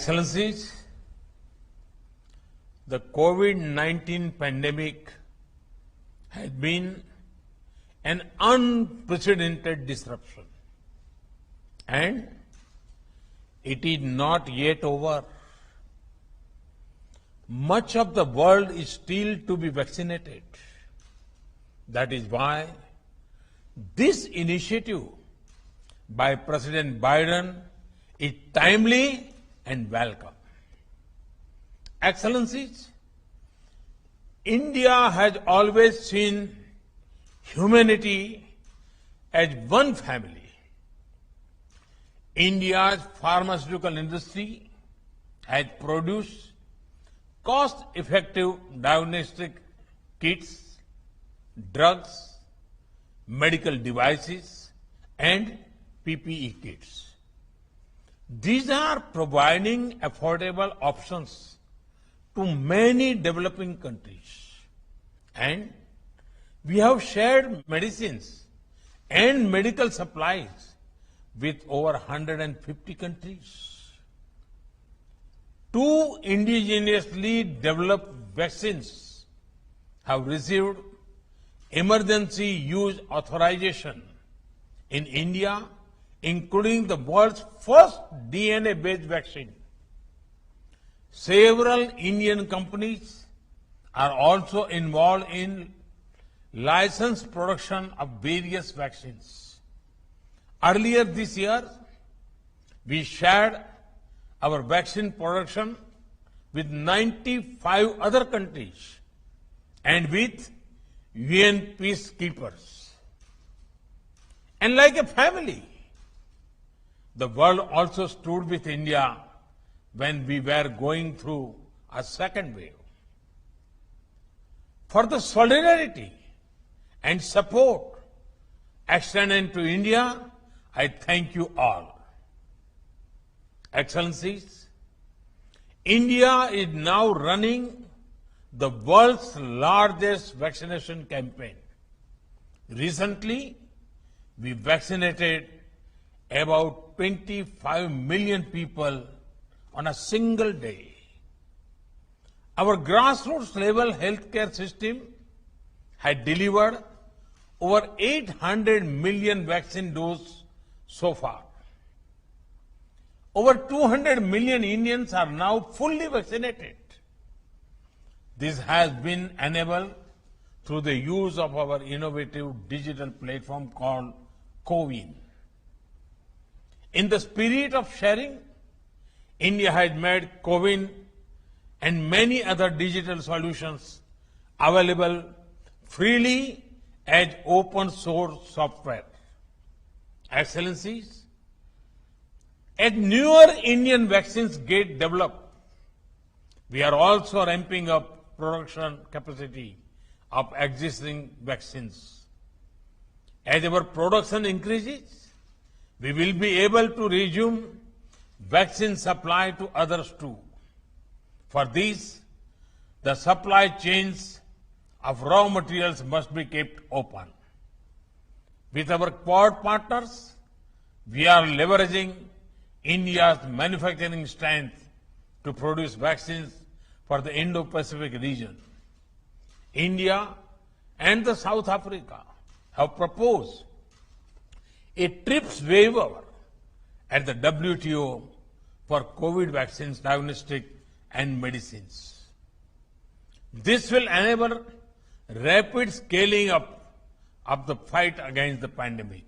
Excellencies, the COVID-19 pandemic has been an unprecedented disruption, and it is not yet over. Much of the world is still to be vaccinated. That is why this initiative by President Biden is timely and welcome. Excellencies, India has always seen humanity as one family. India's pharmaceutical industry has produced cost-effective diagnostic kits, drugs, medical devices, and PPE kits. These are providing affordable options to many developing countries. And we have shared medicines and medical supplies with over 150 countries. 2 indigenously developed vaccines have received emergency use authorization in India, including the world's first DNA-based vaccine. Several Indian companies are also involved in licensed production of various vaccines. Earlier this year, we shared our vaccine production with 95 other countries and with UN peacekeepers. And like a family, the world also stood with India when we were going through a second wave. For the solidarity and support extended to India, I thank you all. Excellencies, India is now running the world's largest vaccination campaign. Recently, we vaccinated about 25 million people on a single day. Our grassroots level healthcare system had delivered over 800 million vaccine doses so far. Over 200 million Indians are now fully vaccinated. This has been enabled through the use of our innovative digital platform called CoWIN. In the spirit of sharing, India has made CoWIN and many other digital solutions available freely as open source software. Excellencies, as newer Indian vaccines get developed, we are also ramping up production capacity of existing vaccines. As our production increases, we will be able to resume vaccine supply to others too. For this, the supply chains of raw materials must be kept open. With our Quad partners, we are leveraging India's manufacturing strength to produce vaccines for the Indo-Pacific region. India and the South Africa have proposed a TRIPS waiver at the WTO for COVID vaccines, diagnostic and medicines. This will enable rapid scaling up of the fight against the pandemic.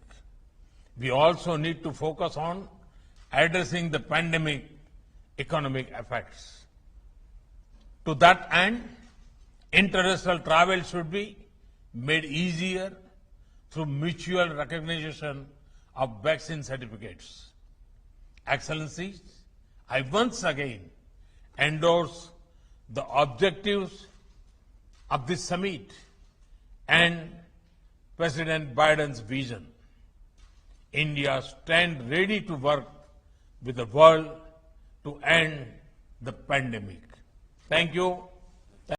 We also need to focus on addressing the pandemic economic effects. To that end, international travel should be made easier through mutual recognition of vaccine certificates. Excellencies, I once again endorse the objectives of this summit and President Biden's vision. India stands ready to work with the world to end the pandemic. Thank you.